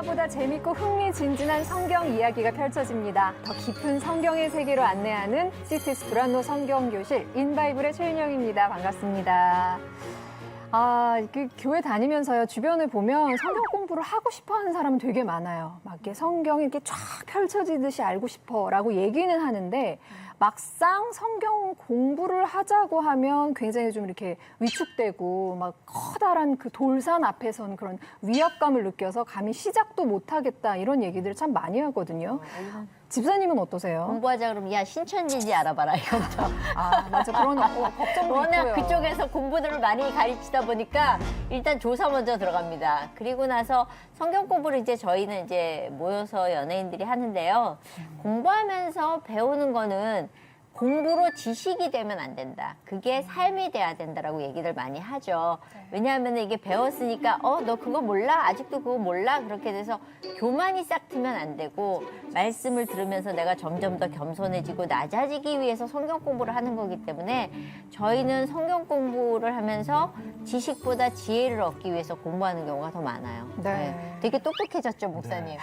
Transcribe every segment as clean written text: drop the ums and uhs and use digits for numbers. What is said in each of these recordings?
드라마보다 재밌고 흥미진진한 성경 이야기가 펼쳐집니다. 더 깊은 성경의 세계로 안내하는 시티스 브란노 성경교실 인바이블의 최윤영입니다. 반갑습니다. 교회 다니면서요, 주변을 보면 성경 공부를 하고 싶어 하는 사람은 되게 많아요. 막 이렇게 성경이 이렇게 쫙 펼쳐지듯이 알고 싶어 라고 얘기는 하는데, 막상 성경 공부를 하자고 하면 굉장히 좀 이렇게 위축되고, 막 커다란 그 돌산 앞에선 그런 위압감을 느껴서 감히 시작도 못하겠다, 이런 얘기들을 참 많이 하거든요. 집사님은 어떠세요? 공부하자 그러면 야 신천지인지 알아봐라 이거부터. 맞아. 그런 걱정도 워낙 있고요. 그쪽에서 공부들을 많이 가르치다 보니까 일단 조사 먼저 들어갑니다. 그리고 나서 성경 공부를 이제 저희는 이제 모여서 연예인들이 하는데요. 공부하면서 배우는 거는 공부로 지식이 되면 안 된다. 그게 삶이 돼야 된다라고 얘기를 많이 하죠. 왜냐하면 이게 배웠으니까 너 그거 몰라? 아직도 그거 몰라? 그렇게 돼서 교만이 싹 트면 안 되고 말씀을 들으면서 내가 점점 더 겸손해지고 낮아지기 위해서 성경 공부를 하는 거기 때문에 저희는 성경 공부를 하면서 지식보다 지혜를 얻기 위해서 공부하는 경우가 더 많아요. 네. 되게 똑똑해졌죠, 목사님?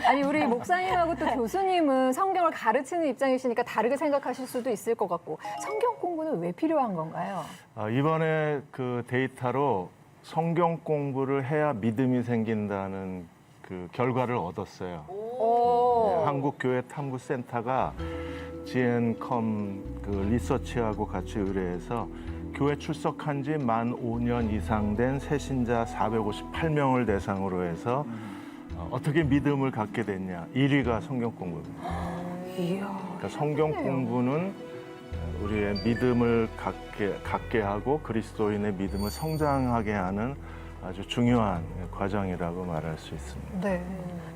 아니, 우리 목사님하고 또 교수님은 성경을 가르치는 입장이시니까 다르게 생각하실 수도 있을 것 같고, 성경 공부는 왜 필요한 건가요? 이번에 그 데이터로 성경 공부를 해야 믿음이 생긴다는 그 결과를 얻었어요. 네, 한국교회탐구센터가 GN컴 그 리서치하고 같이 의뢰해서 교회 출석한 지 만 5년 이상 된 새신자 458명을 대상으로 해서 어떻게 믿음을 갖게 됐냐. 1위가 성경 공부입니다. 그러니까 성경 공부는 우리의 믿음을 갖게 하고 그리스도인의 믿음을 성장하게 하는 아주 중요한 과정이라고 말할 수 있습니다. 네.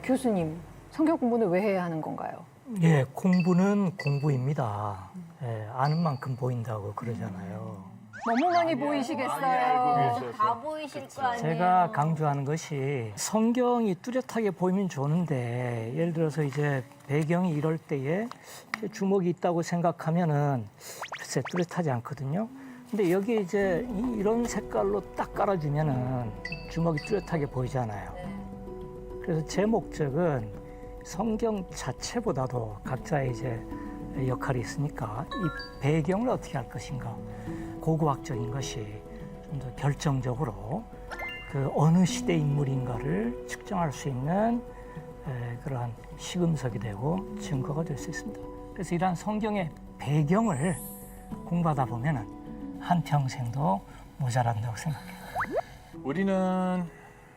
교수님, 성경 공부는 왜 해야 하는 건가요? 예, 공부는 공부입니다. 예, 아는 만큼 보인다고 그러잖아요. 너무 많이 보이시겠어요. 다 보이실 거 아니에요. 제가 강조하는 것이 성경이 뚜렷하게 보이면 좋은데, 예를 들어서 이제 배경이 이럴 때에 주먹이 있다고 생각하면은 글쎄 뚜렷하지 않거든요. 근데 여기 이제 이런 색깔로 딱 깔아주면은 주먹이 뚜렷하게 보이잖아요. 그래서 제 목적은 성경 자체보다도 각자의 이제 역할이 있으니까 이 배경을 어떻게 할 것인가, 고고학적인 것이 좀 더 결정적으로 그 어느 시대 인물인가를 측정할 수 있는 그러한 시금석이 되고 증거가 될 수 있습니다. 그래서 이러한 성경의 배경을 공부하다 보면은 한 평생도 모자란다고 생각해요. 우리는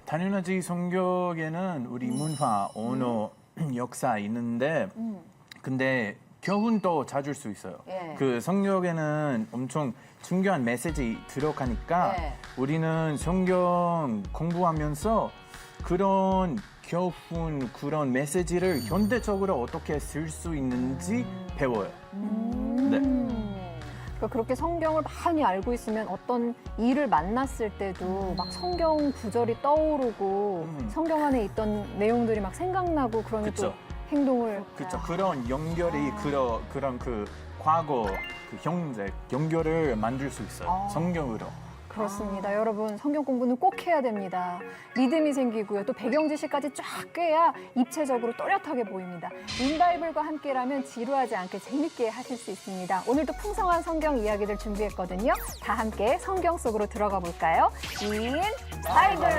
당연하지 성경에는 우리 문화, 언어, 역사 있는데 근데 교훈도 찾을 수 있어요. 예. 그 성경에는 엄청 중요한 메시지 들어가니까 네. 우리는 성경 공부하면서 그런 교훈, 그런 메시지를 현대적으로 어떻게 쓸 수 있는지 배워요. 네. 그러니까 그렇게 성경을 많이 알고 있으면 어떤 일을 만났을 때도 막 성경 구절이 떠오르고 성경 안에 있던 내용들이 막 생각나고 그러면 그쵸. 또 행동을 그렇죠. 그런 연결이 그런 그 과거, 그 현재 연결을 만들 수 있어요. 성경으로. 그렇습니다. 여러분, 성경 공부는 꼭 해야 됩니다. 믿음이 생기고요. 또 배경 지식까지 쫙 꿰야 입체적으로 또렷하게 보입니다. 인바이블과 함께라면 지루하지 않게 재밌게 하실 수 있습니다. 오늘도 풍성한 성경 이야기들 준비했거든요. 다 함께 성경 속으로 들어가 볼까요? 인바이블!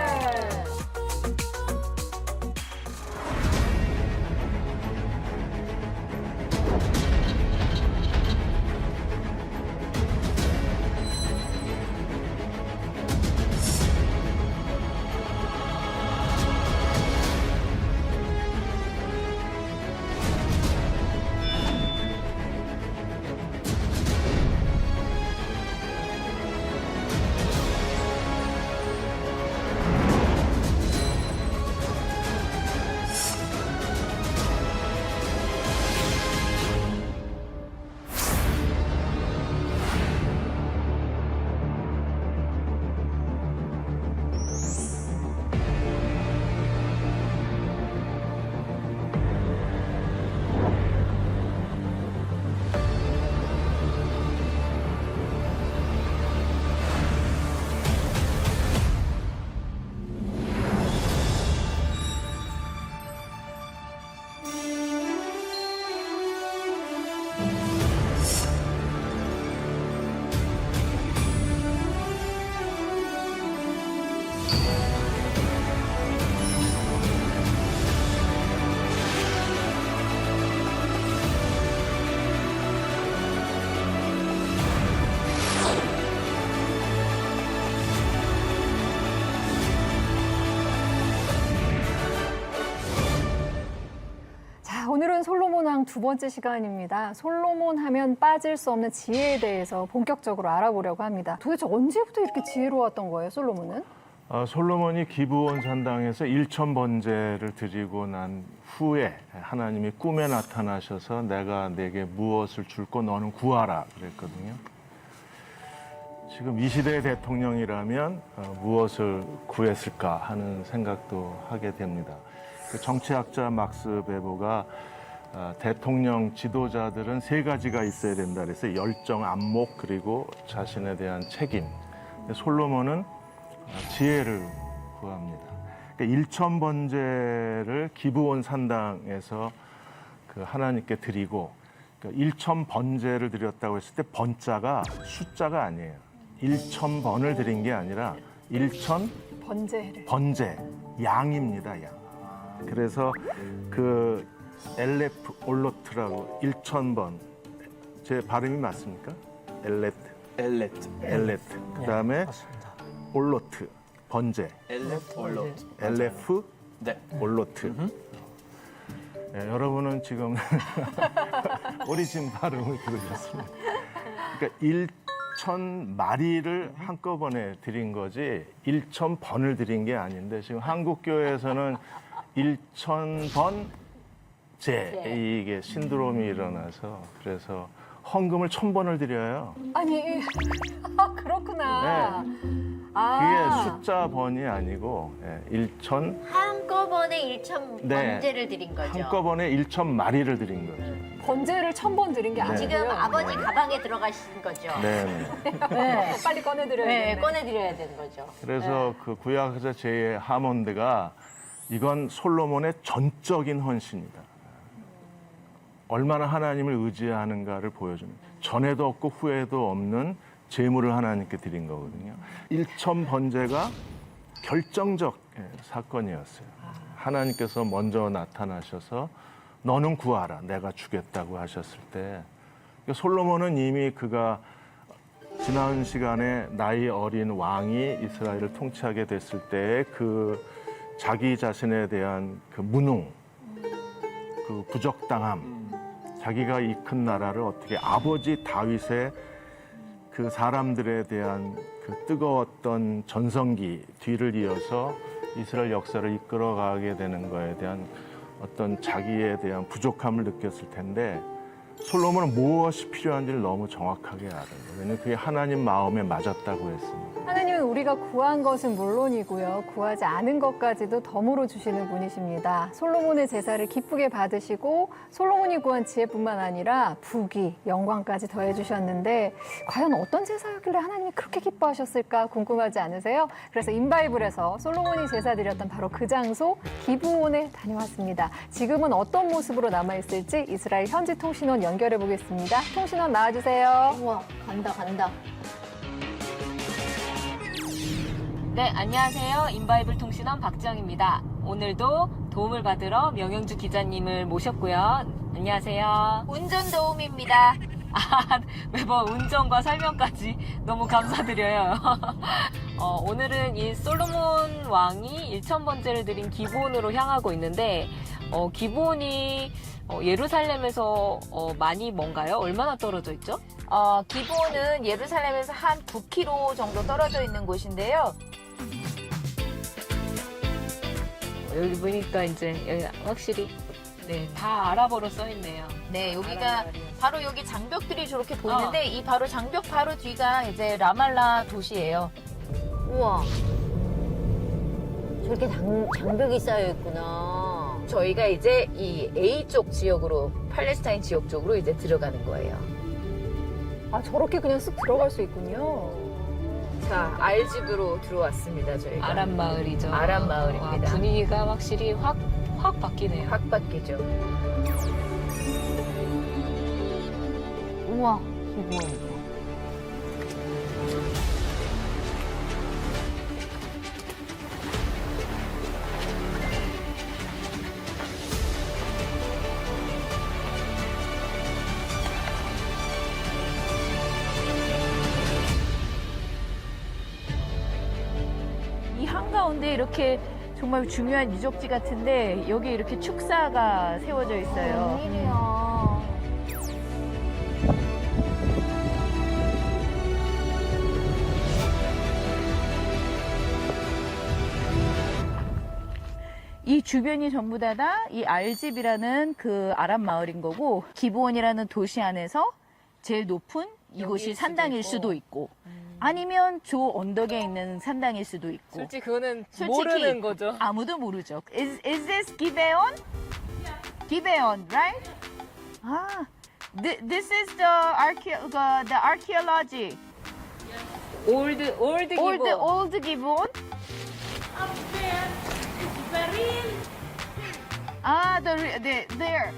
두 번째 시간입니다. 솔로몬 하면 빠질 수 없는 지혜에 대해서 본격적으로 알아보려고 합니다. 도대체 언제부터 이렇게 지혜로웠던 거예요, 솔로몬은? 솔로몬이 기브온 산당에서 1천 번제를 드리고 난 후에 하나님이 꿈에 나타나셔서 내가 내게 무엇을 줄고 너는 구하라 그랬거든요. 지금 이 시대의 대통령이라면 무엇을 구했을까 하는 생각도 하게 됩니다. 그 정치학자 막스 베버가 대통령 지도자들은 세 가지가 있어야 된다 그래서 열정, 안목 그리고 자신에 대한 책임. 솔로몬은 지혜를 구합니다. 그러니까 1천 번제를 기브온 산당에서 그 하나님께 드리고 그러니까 1천 번제를 드렸다고 했을 때 번자가 숫자가 아니에요. 1천 번을 드린 게 아니라 1천 번제를. 번제, 양입니다, 양. 그래서 그 엘레프 올로트라고 1천 번. 제 발음이 맞습니까? 엘레트. 그다음에 맞습니다. 올로트, 번제. 엘레프 네. 올로트. 네, 여러분은 지금 오리진 발음을 들으셨습니다. 그러니까 1천 마리를 한꺼번에 드린 거지 1천 번을 드린 게 아닌데 지금 한국 교회에서는 1천 번제 이게 신드롬이 일어나서 그래서 헌금을 1,000번을 드려요. 아니, 그렇구나. 그게 숫자 번이 아니고 1천 한꺼번에 1천 네. 번제를 드린 거죠. 한꺼번에 1천 마리를 드린 거죠. 번제를 1,000번 드린 게 아니고요. 지금 아버지 가방에 들어가신 거죠. 네. 네, 빨리 꺼내드려야 네, 되겠네. 꺼내드려야 되는 거죠. 그래서 그 구약학자 제 하몬드가 이건 솔로몬의 전적인 헌신이다. 얼마나 하나님을 의지하는가를 보여줍니다. 전에도 없고 후에도 없는 재물을 하나님께 드린 거거든요. 1천 번제가 결정적 사건이었어요. 하나님께서 먼저 나타나셔서 너는 구하라, 내가 주겠다고 하셨을 때 솔로몬은 이미 그가 지난 시간에 나이 어린 왕이 이스라엘을 통치하게 됐을 때 그 자기 자신에 대한 그 무능, 그 부적당함, 자기가 이큰 나라를 어떻게 아버지 다윗의 그 사람들에 대한 그 뜨거웠던 전성기 뒤를 이어서 이스라엘 역사를 이끌어가게 되는 거에 대한 어떤 자기에 대한 부족함을 느꼈을 텐데 솔로몬은 무엇이 필요한지를 너무 정확하게 알아요. 왜냐하면 그게 하나님 마음에 맞았다고 했습니다. 하나님은 우리가 구한 것은 물론이고요. 구하지 않은 것까지도 덤으로 주시는 분이십니다. 솔로몬의 제사를 기쁘게 받으시고 솔로몬이 구한 지혜뿐만 아니라 부귀, 영광까지 더해주셨는데 과연 어떤 제사였길래 하나님이 그렇게 기뻐하셨을까 궁금하지 않으세요? 그래서 인바이블에서 솔로몬이 제사 드렸던 바로 그 장소 기브온에 다녀왔습니다. 지금은 어떤 모습으로 남아있을지 이스라엘 현지 통신원 연결해 보겠습니다. 통신원 나와주세요. 우와, 간다. 네, 안녕하세요. 인바이블 통신원 박지영입니다. 오늘도 도움을 받으러 명영주 기자님을 모셨고요. 안녕하세요. 운전 도움입니다. 매번 운전과 설명까지 너무 감사드려요. 오늘은 이 솔로몬 왕이 1,000번제를 드린 기브온으로 향하고 있는데 기브온이 예루살렘에서 많이 먼가요? 얼마나 떨어져 있죠? 기브온은 예루살렘에서 한 9km 정도 떨어져 있는 곳인데요. 여기 보니까 이제 여기 확실히 다 아랍어로 써 있네요. 네, 여기가 바로 여기 장벽들이 저렇게 보이는데 이 바로 장벽 바로 뒤가 이제 라말라 도시예요. 우와. 저렇게 장벽이 쌓여 있구나. 저희가 이제 이 A 쪽 지역으로 팔레스타인 지역 쪽으로 이제 들어가는 거예요. 저렇게 그냥 쓱 들어갈 수 있군요. 자, 알집으로 들어왔습니다, 저희가. 아랍 마을이죠. 아랍 마을입니다. 와, 분위기가 확실히 확 바뀌네요. 확 바뀌죠. 우와, 기브온. 이 한가운데 이렇게 정말 중요한 유적지 같은데 여기 이렇게 축사가 세워져 있어요. 웬일이야. 이 주변이 전부 다 이 알집이라는 그 아랍 마을인 거고 기브온이라는 도시 안에서 제일 높은 이곳이 산당일 수도 있고 아니면 저 언덕에 있는 산당일 수도 있고 솔직히 그거는 솔직히 모르는 거죠. 아무도 모르죠. Is this Gibeon? Gibeon, right? 아, this is the archaeology. 올드 기본. Old Gibeon. 아, there.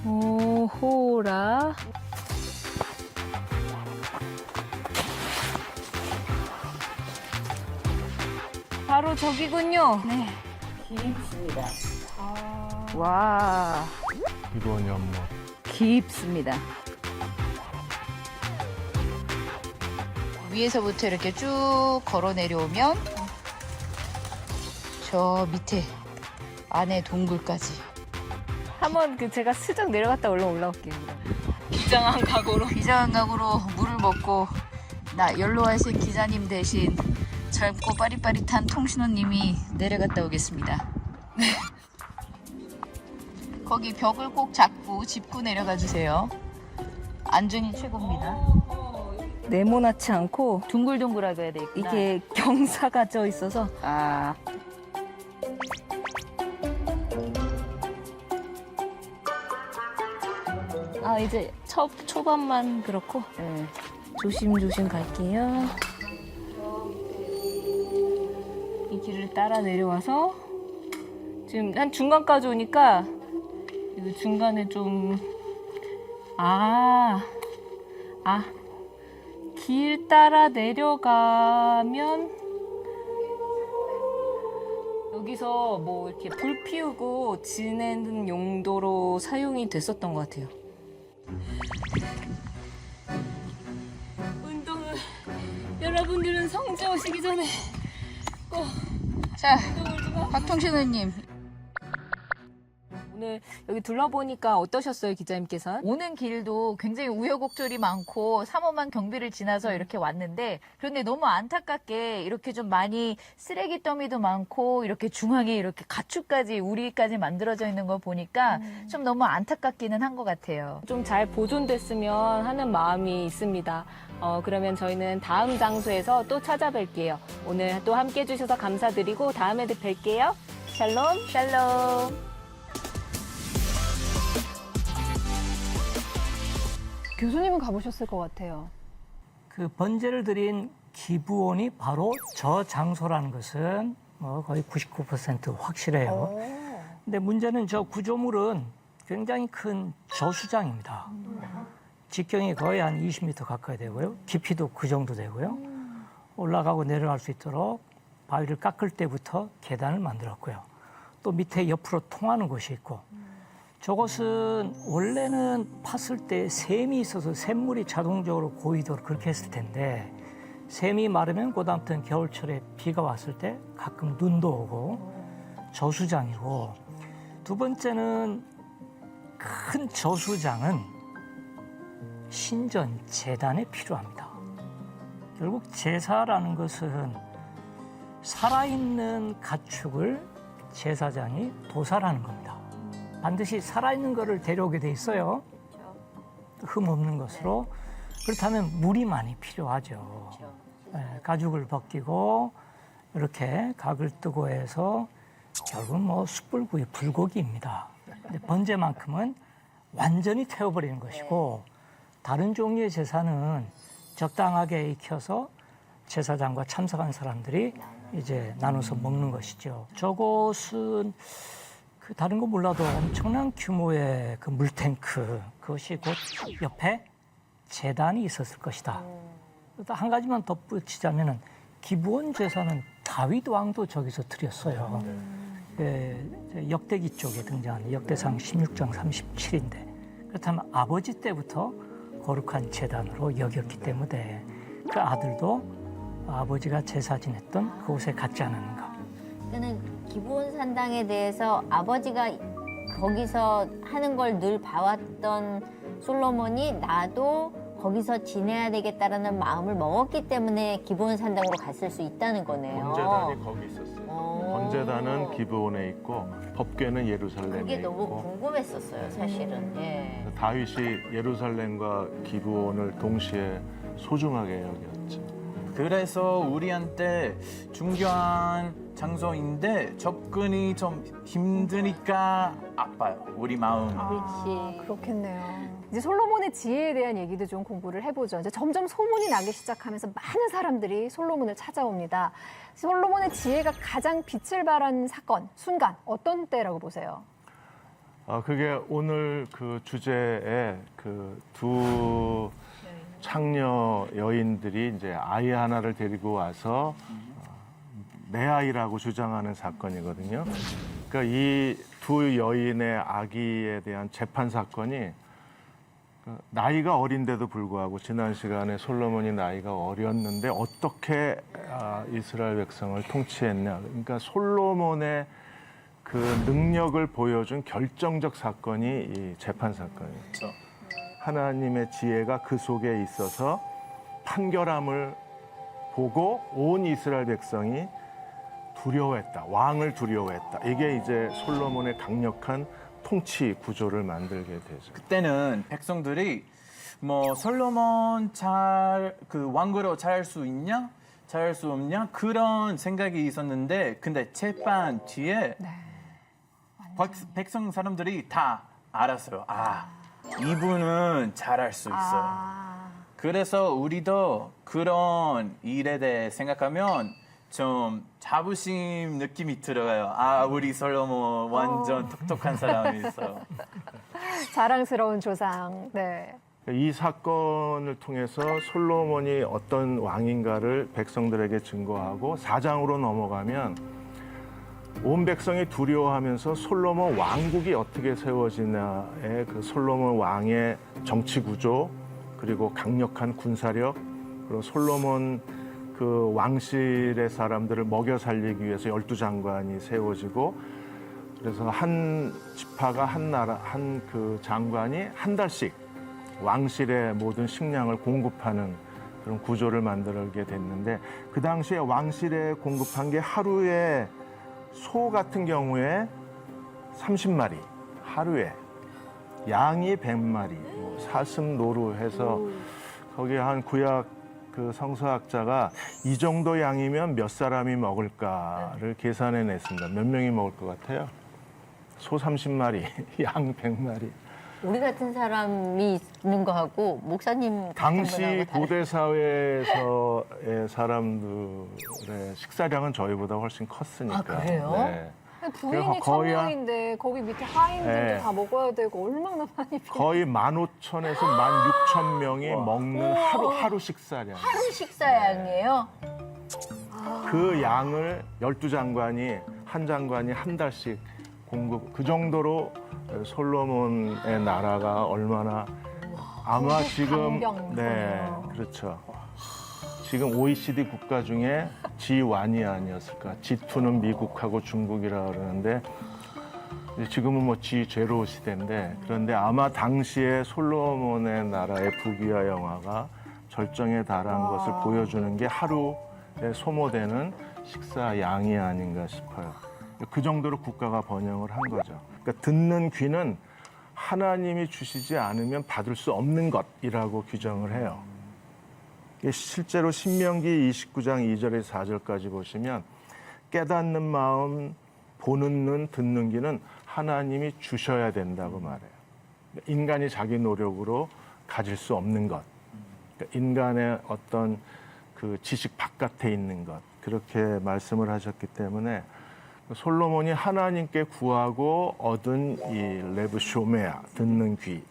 오호라. 바로 저기군요. 네. 깊습니다. 와, 기본 연못. 깊습니다. 위에서부터 이렇게 쭉 걸어 내려오면 저 밑에 안에 동굴까지. 한번 제가 슬쩍 내려갔다 올라올게요. 비장한 각오로. 비장한 각오로 물을 먹고 나 연로하신 기자님 대신 젊고 빠릿빠릿한 통신호님이 내려갔다 오겠습니다. 거기 벽을 꼭 잡고 짚고 내려가 주세요. 안전이 최고입니다. 네모나지 않고 둥글둥글하게 해야 되겠구나. 이게 경사가 져 있어서 아, 이제 초반만 그렇고 네. 조심조심 갈게요. 이 길을 따라 내려와서 지금 한 중간까지 오니까 이 중간에 좀 길 따라 내려가면 여기서 뭐 이렇게 불 피우고 지내는 용도로 사용이 됐었던 것 같아요. 운동을 여러분들은 성지 오시기 전에 꼭 자, 운동을 좀 하고. 박통신호님. 오늘 여기 둘러보니까 어떠셨어요, 기자님께서? 오는 길도 굉장히 우여곡절이 많고 3호만 경비를 지나서 이렇게 왔는데 그런데 너무 안타깝게 이렇게 좀 많이 쓰레기 더미도 많고 이렇게 중앙에 이렇게 가축까지 우리까지 만들어져 있는 거 보니까 좀 너무 안타깝기는 한 것 같아요. 좀 잘 보존됐으면 하는 마음이 있습니다. 그러면 저희는 다음 장소에서 또 찾아뵐게요. 오늘 또 함께 해주셔서 감사드리고 다음에 뵐게요. 샬롬. 샬롬. 교수님은 가보셨을 것 같아요. 그 번제를 드린 기브온이 바로 저 장소라는 것은 뭐 거의 99% 확실해요. 근데 문제는 저 구조물은 굉장히 큰 저수장입니다. 직경이 거의 한 20m 가까이 되고요. 깊이도 그 정도 되고요. 올라가고 내려갈 수 있도록 바위를 깎을 때부터 계단을 만들었고요. 또 밑에 옆으로 통하는 곳이 있고 저것은 원래는 팠을 때 샘이 있어서 샘물이 자동적으로 고이도록 그렇게 했을 텐데 샘이 마르면 그다음부터는 겨울철에 비가 왔을 때 가끔 눈도 오고 저수장이고 두 번째는 큰 저수장은 신전 제단에 필요합니다. 결국 제사라는 것은 살아있는 가축을 제사장이 도살하는 겁니다. 반드시 살아있는 거를 데려오게 돼 있어요. 흠 없는 것으로. 그렇다면 물이 많이 필요하죠. 가죽을 벗기고 이렇게 각을 뜨고 해서 결국은 뭐 숯불구이 불고기입니다. 근데 번제만큼은 완전히 태워버리는 것이고 다른 종류의 제사는 적당하게 익혀서 제사장과 참석한 사람들이 이제 나눠서 먹는 것이죠. 저곳은 그 다른 거 몰라도 엄청난 규모의 그 물탱크 그것이 곧 옆에 제단이 있었을 것이다. 또 한 가지만 덧붙이자면은 기브온 제사는 다윗 왕도 저기서 드렸어요. 역대기 쪽에 등장하는 역대상 16장 37인데 그렇다면 아버지 때부터 거룩한 제단으로 여겼기 때문에 그 아들도 아버지가 제사 지냈던 그곳에 갔지 않았는가. 저는 기브온 산당에 대해서 아버지가 거기서 하는 걸 늘 봐왔던 솔로몬이 나도 거기서 지내야 되겠다라는 마음을 먹었기 때문에 기브온 산당으로 갔을 수 있다는 거네요. 번제단이 거기 있었어요. 제사장은 기브온에 있고 법궤는 예루살렘에 그게 너무 있고 궁금했었어요, 사실은. 예. 다윗이 예루살렘과 기브온을 동시에 소중하게 여겼죠. 그래서 우리한테 중요한 장소인데 접근이 좀 힘드니까 아파요. 우리 마음. 그렇지. 그렇겠네요. 이제 솔로몬의 지혜에 대한 얘기도 좀 공부를 해보죠. 이제 점점 소문이 나기 시작하면서 많은 사람들이 솔로몬을 찾아옵니다. 솔로몬의 지혜가 가장 빛을 발한 사건, 순간 어떤 때라고 보세요? 그게 오늘 그 주제에 그 두 창녀 여인들이 이제 아이 하나를 데리고 와서 내 아이라고 주장하는 사건이거든요. 그러니까 이 두 여인의 아기에 대한 재판 사건이 나이가 어린데도 불구하고 지난 시간에 솔로몬이 나이가 어렸는데 어떻게 이스라엘 백성을 통치했냐. 그러니까 솔로몬의 그 능력을 보여준 결정적 사건이 이 재판 사건이에요. 그렇죠. 하나님의 지혜가 그 속에 있어서 판결함을 보고 온 이스라엘 백성이 두려워했다. 왕을 두려워했다. 이게 이제 솔로몬의 강력한 통치 구조를 만들게 되죠. 그때는 백성들이 뭐 솔로몬 그 왕으로 잘할 수 있냐? 잘할 수 없냐? 그런 생각이 있었는데 근데 재판 뒤에 백성 사람들이 다 알았어요. 이분은 잘할 수 있어요. 그래서 우리도 그런 일에 대해 생각하면 좀 자부심 느낌이 들어요. 우리 솔로몬 완전 똑똑한 사람이 있어요. 자랑스러운 조상. 네. 이 사건을 통해서 솔로몬이 어떤 왕인가를 백성들에게 증거하고 4장으로 넘어가면 온 백성이 두려워하면서 솔로몬 왕국이 어떻게 세워지냐의 그 솔로몬 왕의 정치 구조 그리고 강력한 군사력 그리고 솔로몬 그 왕실의 사람들을 먹여 살리기 위해서 12장관이 세워지고 그래서 한 지파가 한 나라 한 그 장관이 한 달씩 왕실의 모든 식량을 공급하는 그런 구조를 만들게 됐는데 그 당시에 왕실에 공급한 게 하루에 소 같은 경우에 30마리 하루에 양이 100마리 사슴 노루 해서 거기에 한 구약 그 성서학자가 이 정도 양이면 몇 사람이 먹을까를 계산해 냈습니다. 몇 명이 먹을 것 같아요? 소 30마리, 양 100마리. 우리 같은 사람이 있는 거하고 목사님 당시 같은 분하고 고대 사회에서의 사람들의 식사량은 저희보다 훨씬 컸으니까. 그래요? 네. 부인이 거의 1000명인데 거기 밑에 하인들도 네. 다 먹어야 되고 얼마나 많이 거의 15,000에서 16,000명이 먹는 하루 식사량. 하루 식사량이에요. 그 양을 12장관이 한 장관이 한 달씩 공급. 그 정도로 솔로몬의 나라가 얼마나 아마 지금 강병이네요. 그렇죠. 지금 OECD 국가 중에 G1이 아니었을까. G2는 미국하고 중국이라 그러는데 이제 지금은 뭐 G0 시대인데 그런데 아마 당시에 솔로몬의 나라의 부귀와 영화가 절정에 달한 것을 보여주는 게 하루에 소모되는 식사 양이 아닌가 싶어요. 그 정도로 국가가 번영을 한 거죠. 그러니까 듣는 귀는 하나님이 주시지 않으면 받을 수 없는 것이라고 규정을 해요. 실제로 신명기 29장 2절에서 4절까지 보시면 깨닫는 마음, 보는 눈, 듣는 귀는 하나님이 주셔야 된다고 말해요. 인간이 자기 노력으로 가질 수 없는 것. 인간의 어떤 그 지식 바깥에 있는 것. 그렇게 말씀을 하셨기 때문에 솔로몬이 하나님께 구하고 얻은 이 레브쇼메아, 듣는 귀.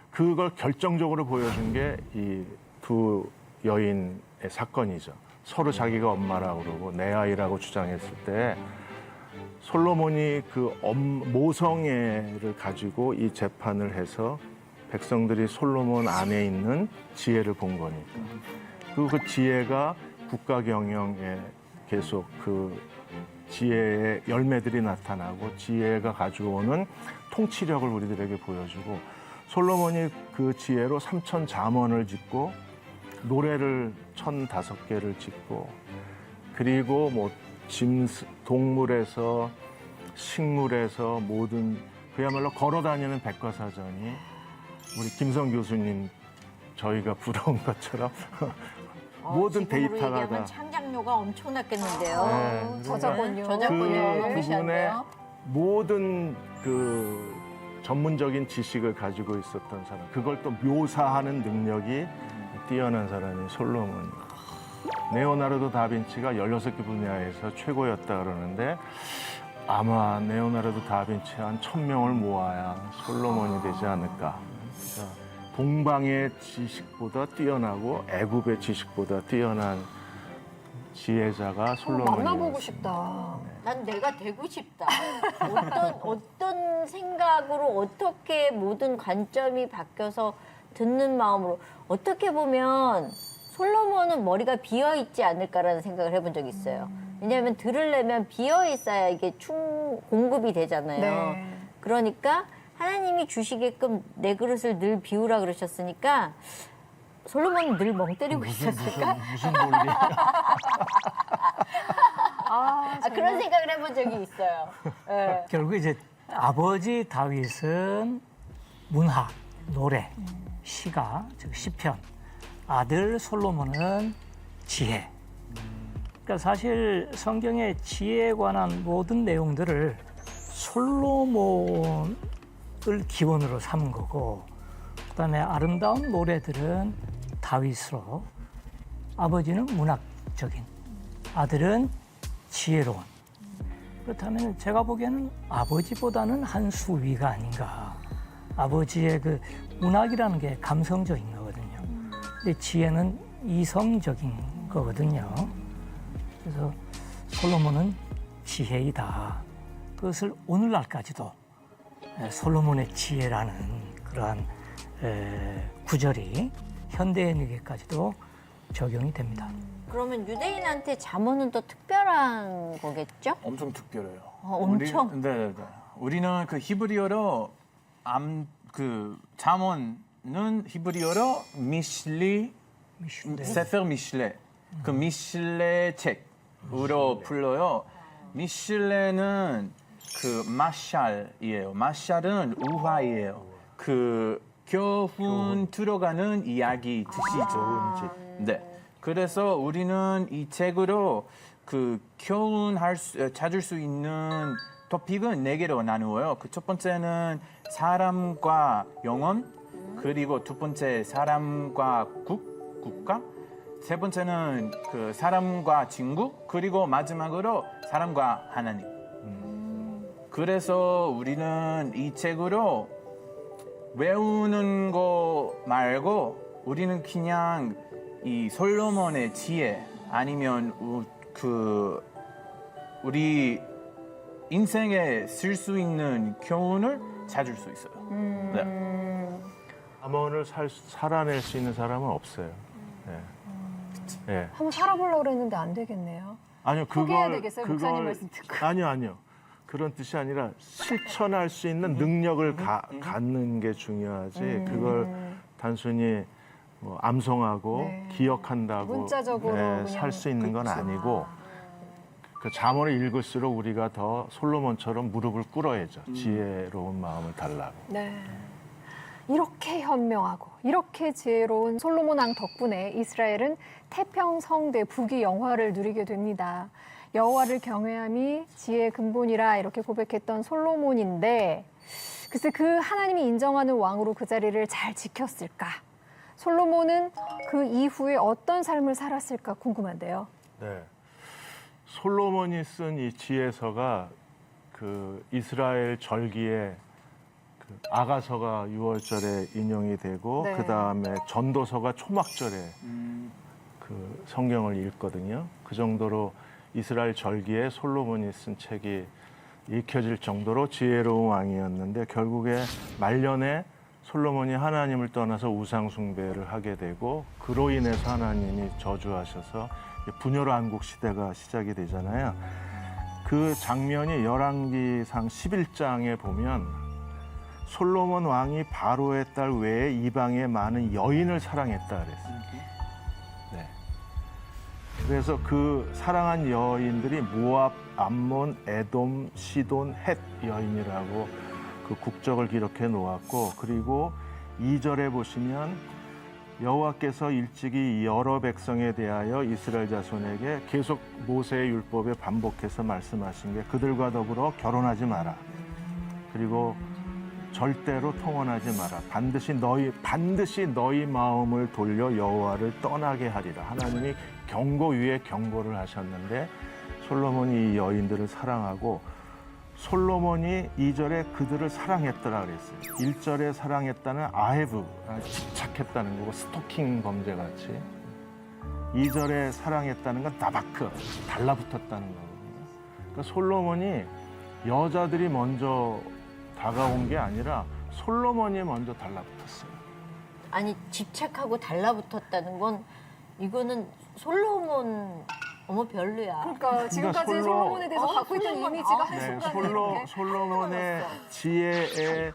그걸 결정적으로 보여준 게 이 두 여인의 사건이죠. 서로 자기가 엄마라고 그러고 내 아이라고 주장했을 때 솔로몬이 그 모성애를 가지고 이 재판을 해서 백성들이 솔로몬 안에 있는 지혜를 본 거니까. 그리고 그 지혜가 국가 경영에 계속 그 지혜의 열매들이 나타나고 지혜가 가져오는 통치력을 우리들에게 보여주고 솔로몬이 그 지혜로 3천 잠언을 짓고 노래를 1005개를 짓고 그리고 뭐 동물에서 식물에서 모든 그야말로 걸어다니는 백과사전이 우리 김성 교수님 저희가 부러운 것처럼 모든 지금으로 데이터가 얘기하면 다 창작료가 엄청났겠는데요. 네. 저작권료. 저작권료 그 너무 비싼데요. 모든 그 전문적인 지식을 가지고 있었던 사람, 그걸 또 묘사하는 능력이 뛰어난 사람이 솔로몬입니다. 레오나르도 다빈치가 16개 분야에서 최고였다 그러는데 아마 레오나르도 다빈치 한 1000명을 모아야 솔로몬이 되지 않을까. 그러니까 동방의 지식보다 뛰어나고 애굽의 지식보다 뛰어난 지혜자가 솔로몬입니다. 만나보고 싶다. 난 내가 되고 싶다. 어떤 생각으로 어떻게 모든 관점이 바뀌어서 듣는 마음으로 어떻게 보면 솔로몬은 머리가 비어 있지 않을까라는 생각을 해본 적이 있어요. 왜냐하면 들으려면 비어 있어야 이게 공급이 되잖아요. 네. 그러니까 하나님이 주시게끔 내 그릇을 늘 비우라 그러셨으니까 솔로몬은 늘 멍 때리고 있었을까? 무슨 논리? 그런 생각을 해본 적이 있어요. 예. 결국 이제 아버지 다윗은 문학, 노래, 시가, 즉 시편, 아들 솔로몬은 지혜. 그러니까 사실 성경의 지혜에 관한 모든 내용들을 솔로몬을 기원으로 삼은 거고, 그다음에 아름다운 노래들은 다윗으로, 아버지는 문학적인, 아들은 지혜로운. 그렇다면 제가 보기에는 아버지보다는 한 수 위가 아닌가. 아버지의 그 문학이라는 게 감성적인 거거든요. 근데 지혜는 이성적인 거거든요. 그래서 솔로몬은 지혜이다. 그것을 오늘날까지도 솔로몬의 지혜라는 그러한 구절이 현대인에게까지도 적용이 됩니다. 그러면 유대인한테 잠언은 또 특별한 거겠죠? 엄청 특별해요. 엄청? 네네네. 우리는 그 히브리어로 잠언은 히브리어로 미슐리, 세fer 미슐레, 그 미슐레 책으로 불러요. 미슐레는 그 마샬이에요. 마샬은 우화이에요. 그 교훈 들어가는 이야기 뜻이죠. 네. 그래서 우리는 이 책으로 그 찾을 수 있는 토픽은 4개로 나누어요. 그 첫 번째는 사람과 영혼, 그리고 두 번째 사람과 국가, 세 번째는 그 사람과 친구, 그리고 마지막으로 사람과 하나님. 그래서 우리는 이 책으로 외우는 거 말고 우리는 그냥 이 솔로몬의 지혜 아니면 우리 인생에 쓸 수 있는 교훈을 찾을 수 있어요. 네. 잠언을 살아낼 수 있는 사람은 없어요. 네. 네. 한번 살아보려고 그랬는데 안 되겠네요. 아니요, 포기해야 되겠어요, 목사님 말씀 듣고. 아니요. 그런 뜻이 아니라 실천할 수 있는 능력을 갖는 게 중요하지. 그걸 단순히 뭐 암송하고 네. 기억한다고 문자적으로 그냥 살 수 있는 건 아니고 그 잠언을 읽을수록 우리가 더 솔로몬처럼 무릎을 꿇어야죠. 지혜로운 마음을 달라고. 네. 이렇게 현명하고 이렇게 지혜로운 솔로몬 왕 덕분에 이스라엘은 태평성대 부귀 영화를 누리게 됩니다. 여호와를 경외함이 지혜의 근본이라 이렇게 고백했던 솔로몬인데 글쎄 그 하나님이 인정하는 왕으로 그 자리를 잘 지켰을까? 솔로몬은 그 이후에 어떤 삶을 살았을까 궁금한데요. 네. 솔로몬이 쓴 이 지혜서가 그 이스라엘 절기에 그 아가서가 6월절에 인용이 되고 네. 그 다음에 전도서가 초막절에 그 성경을 읽거든요. 그 정도로 이스라엘 절기에 솔로몬이 쓴 책이 읽혀질 정도로 지혜로운 왕이었는데 결국에 말년에 솔로몬이 하나님을 떠나서 우상 숭배를 하게 되고 그로 인해서 하나님이 저주하셔서 분열왕국 시대가 시작이 되잖아요. 그 장면이 열왕기상 11장에 보면 솔로몬 왕이 바로의 딸 외에 이방의 많은 여인을 사랑했다 그랬어요. 네. 그래서 그 사랑한 여인들이 모압, 암몬, 에돔, 시돈, 헷 여인이라고 그 국적을 기록해 놓았고, 그리고 2절에 보시면 여호와께서 일찍이 여러 백성에 대하여 이스라엘 자손에게 계속 모세의 율법에 반복해서 말씀하신 게 그들과 더불어 결혼하지 마라. 그리고 절대로 통혼하지 마라. 반드시 너희 마음을 돌려 여호와를 떠나게 하리라. 하나님이 경고 위에 경고를 하셨는데 솔로몬이 이 여인들을 사랑하고 솔로몬이 2절에 그들을 사랑했더라 그랬어요. 1절에 사랑했다는 아헤브, 집착했다는 거고 스토킹 범죄같이. 2절에 사랑했다는 건 나바크, 달라붙었다는 거거든요. 그러니까 솔로몬이 여자들이 먼저 다가온 게 아니라 솔로몬이 먼저 달라붙었어요. 아니 집착하고 달라붙었다는 건 이거는 솔로몬 어머 별로야. 그러니까 지금까지 솔로- 솔로몬에 대해서 갖고 있던 솔로몬. 이미지가 네, 한순간에 이렇게 솔로몬의 지혜의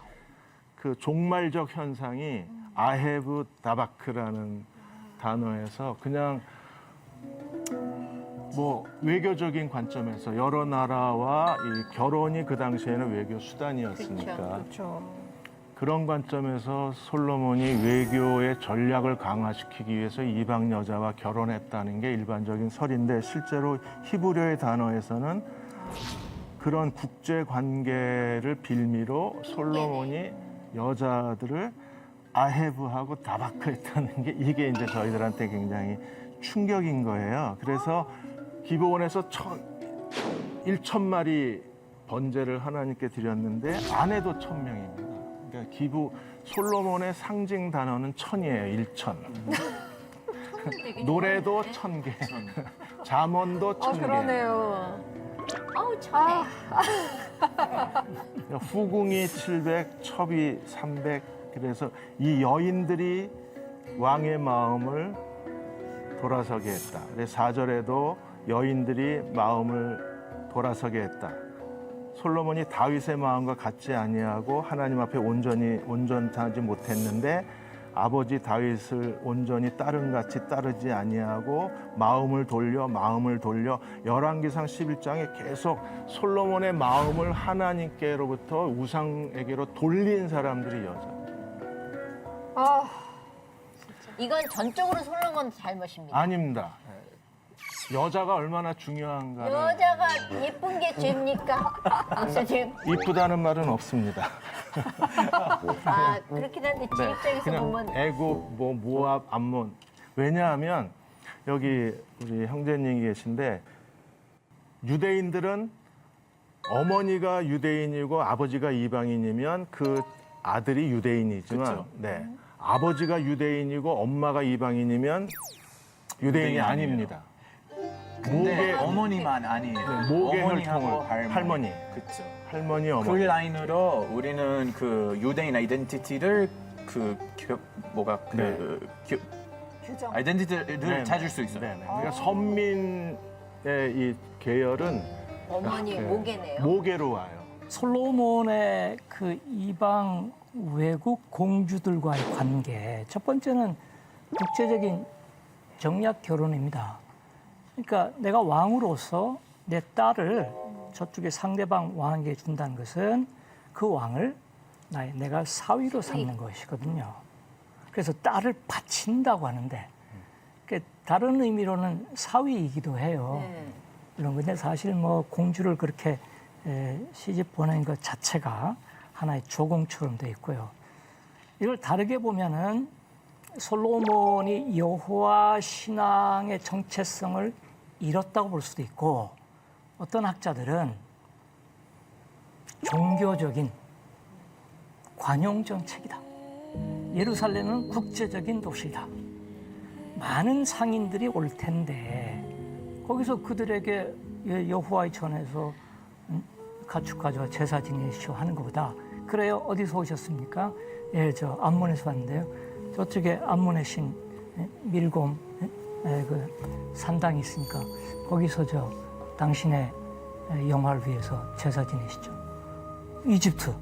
그 종말적 현상이 아헤브 다바크라는 단어에서 그냥 뭐 외교적인 관점에서 여러 나라와 이 결혼이 그 당시에는 외교 수단이었으니까 그렇죠. 그런 관점에서 솔로몬이 외교의 전략을 강화시키기 위해서 이방 여자와 결혼했다는 게 일반적인 설인데 실제로 히브리어의 단어에서는 그런 국제 관계를 빌미로 솔로몬이 여자들을 아헤브하고 다바크했다는 게 이게 이제 저희들한테 굉장히 충격인 거예요. 그래서 기브온에서 1,000마리 번제를 하나님께 드렸는데 아내도 1,000명입니다. 그러니까 솔로몬의 상징 단어는 1,000이에요. 1,000. 노래도 1,000개. 잠언도 1,000개. 그러네요. 아우 천해. 후궁이 700, 첩이 300. 그래서 이 여인들이 왕의 마음을 돌아서게 했다. 4절에도 여인들이 마음을 돌아서게 했다. 솔로몬이 다윗의 마음과 같지 아니하고 하나님 앞에 온전하지 못했는데 아버지 다윗을 온전히 따름같이 따르지 아니하고 마음을 돌려 열왕기상 11장에 계속 솔로몬의 마음을 하나님께로부터 우상에게로 돌린 사람들이 여자. 아, 이건 전적으로 솔로몬 잘못입니다. 아닙니다. 여자가 얼마나 중요한가를 여자가 예쁜 게 죄입니까? 목사님. 이쁘다는 말은 없습니다. 아 그렇긴 한데 제 입장에서 그냥 보면 애굽, 모압, 암몬. 왜냐하면 여기 우리 형제님이 계신데 유대인들은 어머니가 유대인이고 아버지가 이방인이면 그 아들이 유대인이지만 그쵸. 네, 아버지가 유대인이고 엄마가 이방인이면 유대인이 유대인이 아닙니다. 근데 목에- 어머니만 아니에요. 네, 목의 어머니하고 혈통을 할머니. 그렇죠. 할머니, 그 어머니. 라인으로 우리는 그 유대인 아이덴티티를 규정. 아이덴티티를 네, 찾을 수 있어요. 네, 네. 그러니까 선민의 이 계열은 어머니 네, 모계네요. 모계로 와요. 솔로몬의 그 이방 외국 공주들과의 관계 첫 번째는 국제적인 정략 결혼입니다. 그러니까 내가 왕으로서 내 딸을 저쪽에 상대방 왕에게 준다는 것은 그 왕을 내가 사위로 삼는 것이거든요. 그래서 딸을 바친다고 하는데 그러니까 다른 의미로는 사위이기도 해요. 네. 물론 근데 사실 뭐 공주를 그렇게 시집 보낸 것 자체가 하나의 조공처럼 돼 있고요. 이걸 다르게 보면은 솔로몬이 여호와 신앙의 정체성을 잃었다고 볼 수도 있고 어떤 학자들은 종교적인 관용 정책이다. 예루살렘은 국제적인 도시다. 많은 상인들이 올 텐데 거기서 그들에게 여호와의 전에서 가축 가져와 제사 지내시오 하는 것보다 그래요 어디서 오셨습니까? 예, 저 암몬에서 왔는데요. 저쪽에 암몬의 신 밀곰 그 산당이 있으니까 거기서 저 당신의 영화를 위해서 제사 지내시죠. 이집트.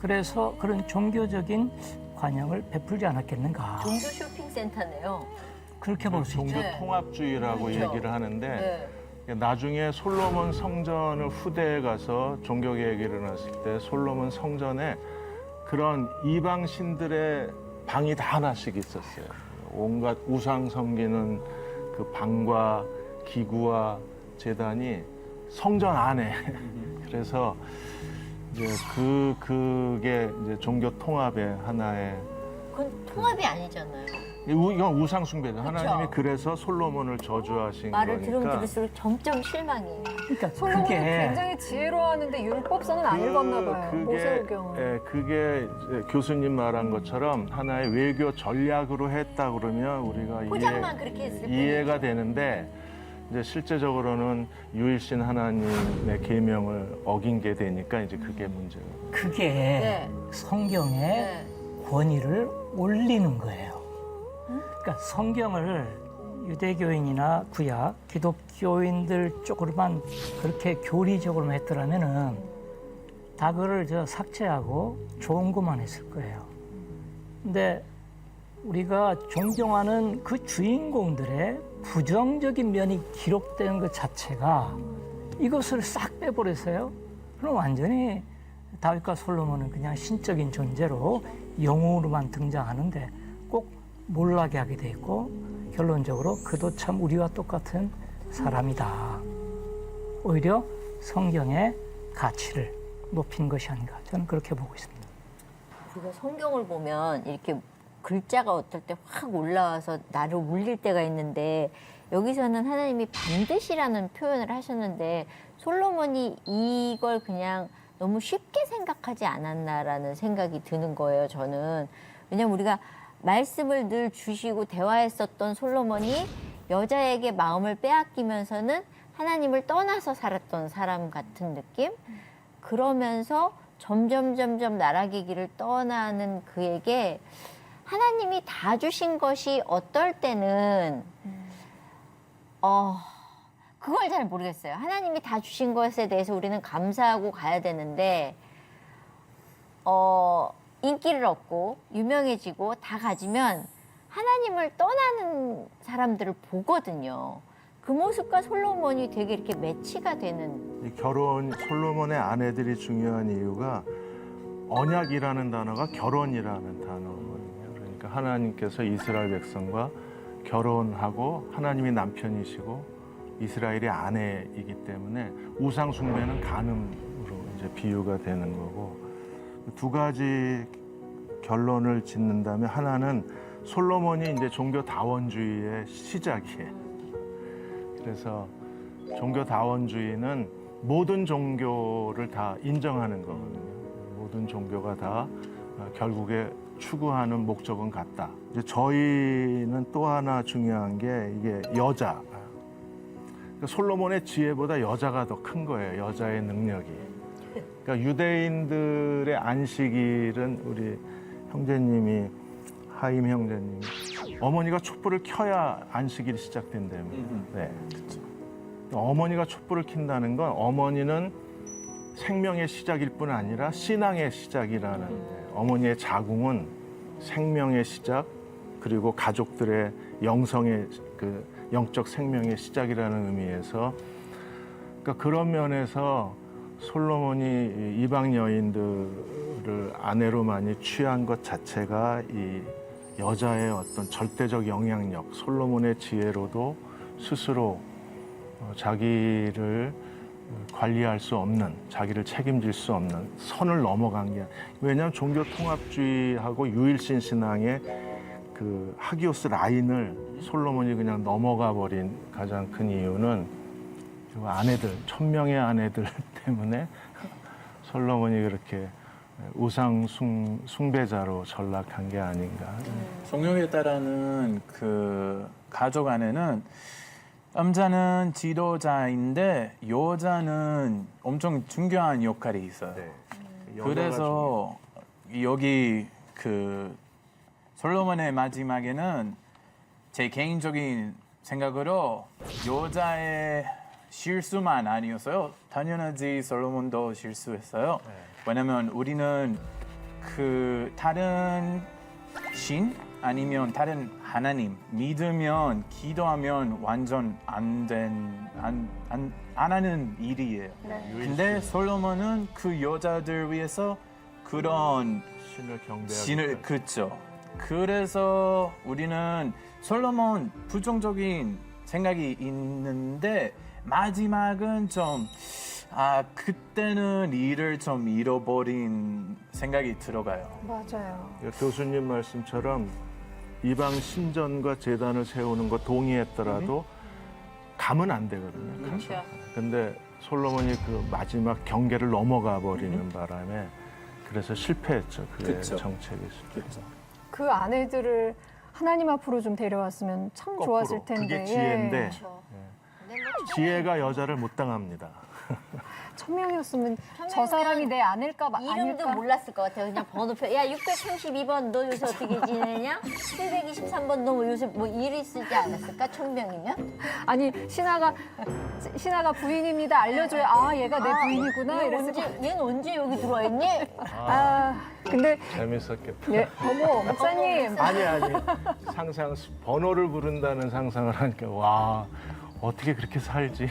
그래서 그런 종교적인 관용을 베풀지 않았겠는가. 종교 쇼핑센터네요. 그렇게 볼 수 있죠. 종교 통합주의라고 그렇죠. 얘기를 하는데 네. 나중에 솔로몬 성전을 후대에 가서 종교 개혁이 일어났을 때 솔로몬 성전에 그런 이방 신들의 방이 다 하나씩 있었어요. 온갖 우상 섬기는 그 방과 기구와 제단이 성전 안에. 그래서 이제 그게 이제 종교 통합의 하나의 그건 통합이 아니잖아요. 이건 우상 숭배죠. 그쵸. 하나님이 그래서 솔로몬을 저주하신 말을 거니까. 들으면 들을수록 점점 실망이에요. 그러니까 솔로몬은 그게 굉장히 지혜로웠는데 율법서는 안 읽었나 봐요. 모세오경은. 그게 이제 교수님 말한 것처럼 하나의 외교 전략으로 했다 그러면 우리가 포장만 그렇게 했을 이해가 되는데 이제 실제적으로는 유일신 하나님의 계명을 어긴 게 되니까 이제 그게 문제예요. 그게 네. 성경에 네. 권위를 올리는 거예요. 그러니까 성경을 유대교인이나 구약, 기독교인들 쪽으로만 그렇게 교리적으로만 했더라면은 다 그걸 삭제하고 좋은 것만 했을 거예요. 근데 우리가 존경하는 그 주인공들의 부정적인 면이 기록된 것 자체가 이것을 싹 빼버렸어요. 그럼 완전히 다윗과 솔로몬은 그냥 신적인 존재로 영웅으로만 등장하는데 꼭 몰락이 하게 돼 있고 결론적으로 그도 참 우리와 똑같은 사람이다. 오히려 성경의 가치를 높인 것이 아닌가 저는 그렇게 보고 있습니다. 우리가 성경을 보면 이렇게 글자가 어떨 때 확 올라와서 나를 울릴 때가 있는데 여기서는 하나님이 반드시라는 표현을 하셨는데 솔로몬이 이걸 그냥 너무 쉽게 생각하지 않았나라는 생각이 드는 거예요, 저는. 왜냐면 우리가 말씀을 늘 주시고 대화했었던 솔로몬이 여자에게 마음을 빼앗기면서는 하나님을 떠나서 살았던 사람 같은 느낌? 그러면서 점점 나락의 길을 떠나는 그에게 하나님이 다 주신 것이 어떨 때는 그걸 잘 모르겠어요. 하나님이 다 주신 것에 대해서 우리는 감사하고 가야 되는데 인기를 얻고 유명해지고 다 가지면 하나님을 떠나는 사람들을 보거든요. 그 모습과 솔로몬이 되게 이렇게 매치가 되는. 이 결혼 솔로몬의 아내들이 중요한 이유가 언약이라는 단어가 결혼이라는 단어거든요. 그러니까 하나님께서 이스라엘 백성과 결혼하고 하나님이 남편이시고 이스라엘이 아내이기 때문에 우상 숭배는 간음으로 이제 비유가 되는 거고 두 가지 결론을 짓는다면 하나는 솔로몬이 이제 종교 다원주의의 시작이에요. 그래서 종교 다원주의는 모든 종교를 다 인정하는 거거든요. 모든 종교가 다 결국에 추구하는 목적은 같다. 이제 저희는 또 하나 중요한 게 이게 여자. 그러니까 솔로몬의 지혜보다 여자가 더 큰 거예요. 여자의 능력이. 그러니까 유대인들의 안식일은 우리 형제님이 하임 형제님이 어머니가 촛불을 켜야 안식일이 시작된다며. 네. 어머니가 촛불을 킨다는 건 어머니는 생명의 시작일 뿐 아니라 신앙의 시작이라는 어머니의 자궁은 생명의 시작 그리고 가족들의 영성의 그 영적 생명의 시작이라는 의미에서 그러니까 그런 면에서 솔로몬이 이방 여인들을 아내로 많이 취한 것 자체가 이 여자의 어떤 절대적 영향력, 솔로몬의 지혜로도 스스로 자기를 관리할 수 없는, 자기를 책임질 수 없는 선을 넘어간 게 왜냐하면 종교 통합주의하고 유일신 신앙의 그 하기오스 라인을 솔로몬이 그냥 넘어가 버린 가장 큰 이유는 그 아내들, 1000명의 아내들 때문에 솔로몬이 그렇게 우상 숭배자로 전락한 게 아닌가. 성경에 따르는 그 가족 안에는 남자는 지도자인데 여자는 엄청 중요한 역할이 있어요. 그래서 여기 그 솔로몬의 마지막에는 제 개인적인 생각으로 여자의 실수만 아니었어요. 당연하지 솔로몬도 실수했어요. 왜냐면 우리는 그 다른 신 아니면 다른 하나님 믿으면 기도하면 완전 안 하는 일이에요. 근데 솔로몬은 그 여자들 위해서 그런 신을 경배하고 신을 그쵸. 그래서 우리는 솔로몬 부정적인 생각이 있는데 마지막은 좀 그때는 일을 좀 잃어버린 생각이 들어가요. 맞아요. 교수님 말씀처럼 이방 신전과 제단을 세우는 거 동의했더라도 가면 안 되거든요. 그렇죠. 근데 솔로몬이 그 마지막 경계를 넘어가 버리는 바람에 그래서 실패했죠. 그의 그쵸. 정책이. 그 아내들을 하나님 앞으로 좀 데려왔으면 참 좋았을 텐데. 그게 지혜인데 그렇죠. 지혜가 여자를 못 당합니다. 1000명이었으면 저 사람이 내 아내일까 이름도 아닐까? 몰랐을 것 같아요. 그냥 번호표. 야, 632번 너 요새 어떻게 지내냐? 723번 너 요새 뭐 일이 쓰지 않았을까? 1000명이면? 아니 신하가 부인입니다. 알려줘야 얘가 내 부인이구나 이랬을 거. 얘는 언제 여기 들어와 있니? 근데 재밌었겠다. 예, 어머 목사님. 아니 상상 번호를 부른다는 상상을 하니까 와 어떻게 그렇게 살지?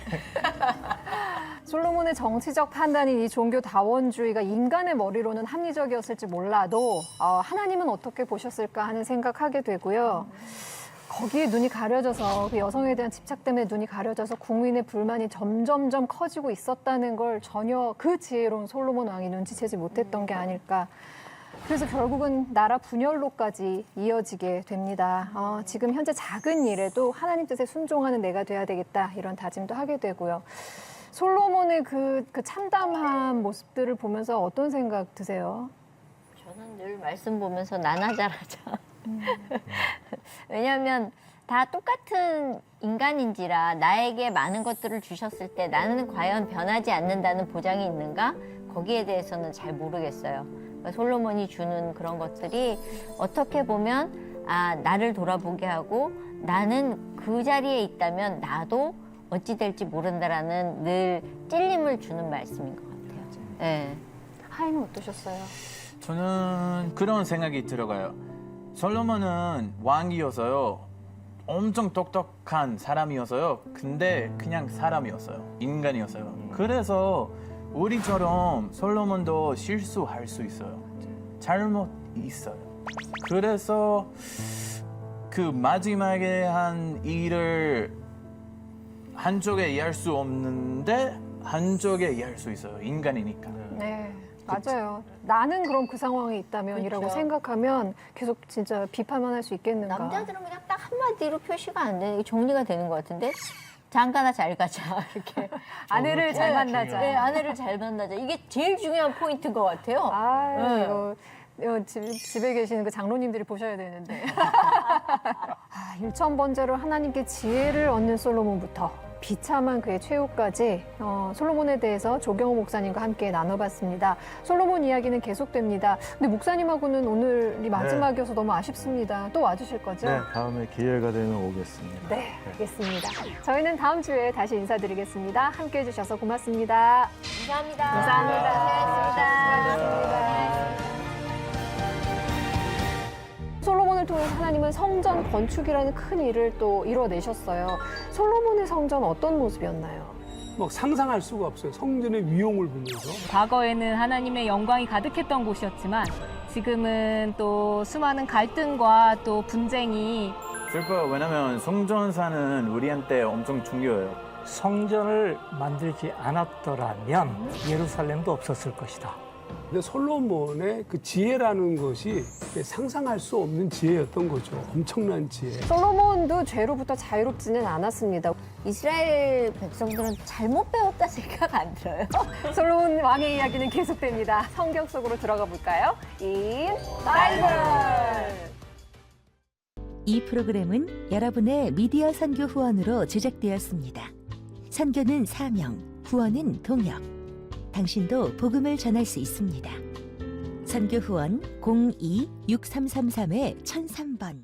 솔로몬의 정치적 판단인 이 종교다원주의가 인간의 머리로는 합리적이었을지 몰라도 하나님은 어떻게 보셨을까 하는 생각하게 되고요. 거기에 눈이 가려져서 그 여성에 대한 집착 때문에 눈이 가려져서 국민의 불만이 점점점 커지고 있었다는 걸 전혀 그 지혜로운 솔로몬 왕이 눈치채지 못했던 게 아닐까. 그래서 결국은 나라 분열로까지 이어지게 됩니다. 지금 현재 작은 일에도 하나님 뜻에 순종하는 내가 돼야 되겠다 이런 다짐도 하게 되고요. 솔로몬의 그 참담한 모습들을 보면서 어떤 생각 드세요? 저는 늘 말씀 보면서 나나 잘하자. 왜냐하면 다 똑같은 인간인지라 나에게 많은 것들을 주셨을 때 나는 과연 변하지 않는다는 보장이 있는가? 거기에 대해서는 잘 모르겠어요. 그러니까 솔로몬이 주는 그런 것들이 어떻게 보면 나를 돌아보게 하고 나는 그 자리에 있다면 나도 어찌 될지 모른다라는 늘 찔림을 주는 말씀인 것 같아요. 네. 하임은 어떠셨어요? 저는 그런 생각이 들어가요. 솔로몬은 왕이어서요. 엄청 똑똑한 사람이어서요. 근데 그냥 사람이었어요. 인간이었어요. 그래서 우리처럼 솔로몬도 실수할 수 있어요. 잘못 있어요. 그래서 그 마지막에 한 일을 한쪽에 이해할 수 없는데 한쪽에 이해할 수 있어요. 인간이니까. 네, 맞아요. 나는 그럼 그 상황에 있다면이라고 그렇죠. 생각하면 계속 진짜 비판만 할 수 있겠는가. 남자들은 그냥 딱 한마디로 표시가 안 되는 게 정리가 되는 것 같은데 장가나 잘 가자 이렇게 아내를 잘 만나자. 네, 아내를 잘 만나자 이게 제일 중요한 포인트인 것 같아요. 네. 이거 집에 계시는 그 장로님들이 보셔야 되는데. 일천번제로 하나님께 지혜를 얻는 솔로몬부터 비참한 그의 최후까지 솔로몬에 대해서 조경호 목사님과 함께 나눠봤습니다. 솔로몬 이야기는 계속됩니다. 근데 목사님하고는 오늘이 마지막이어서 너무 아쉽습니다. 또 와주실 거죠? 네, 다음에 기회가 되면 오겠습니다. 네, 알겠습니다. 저희는 다음 주에 다시 인사드리겠습니다. 함께해 주셔서 고맙습니다. 감사합니다. 감사합니다. 고생하셨습니다. 솔로몬을 통해서 하나님은 성전 건축이라는 큰 일을 또 이뤄내셨어요. 솔로몬의 성전 어떤 모습이었나요? 막 상상할 수가 없어요. 성전의 위용을 보면서. 과거에는 하나님의 영광이 가득했던 곳이었지만 지금은 또 수많은 갈등과 또 분쟁이 슬퍼요. 왜냐면 성전사는 우리한테 엄청 중요해요. 성전을 만들지 않았더라면 예루살렘도 없었을 것이다. 근데 솔로몬의 그 지혜라는 것이 상상할 수 없는 지혜였던 거죠. 엄청난 지혜. 솔로몬도 죄로부터 자유롭지는 않았습니다. 이스라엘 백성들은 잘못 배웠다 생각 안 들어요? 솔로몬 왕의 이야기는 계속됩니다. 성경 속으로 들어가 볼까요? 인 바이블! 이 프로그램은 여러분의 미디어 선교 후원으로 제작되었습니다. 선교는 사명, 후원은 동역. 당신도 복음을 전할 수 있습니다. 선교 후원 02-6333-1003번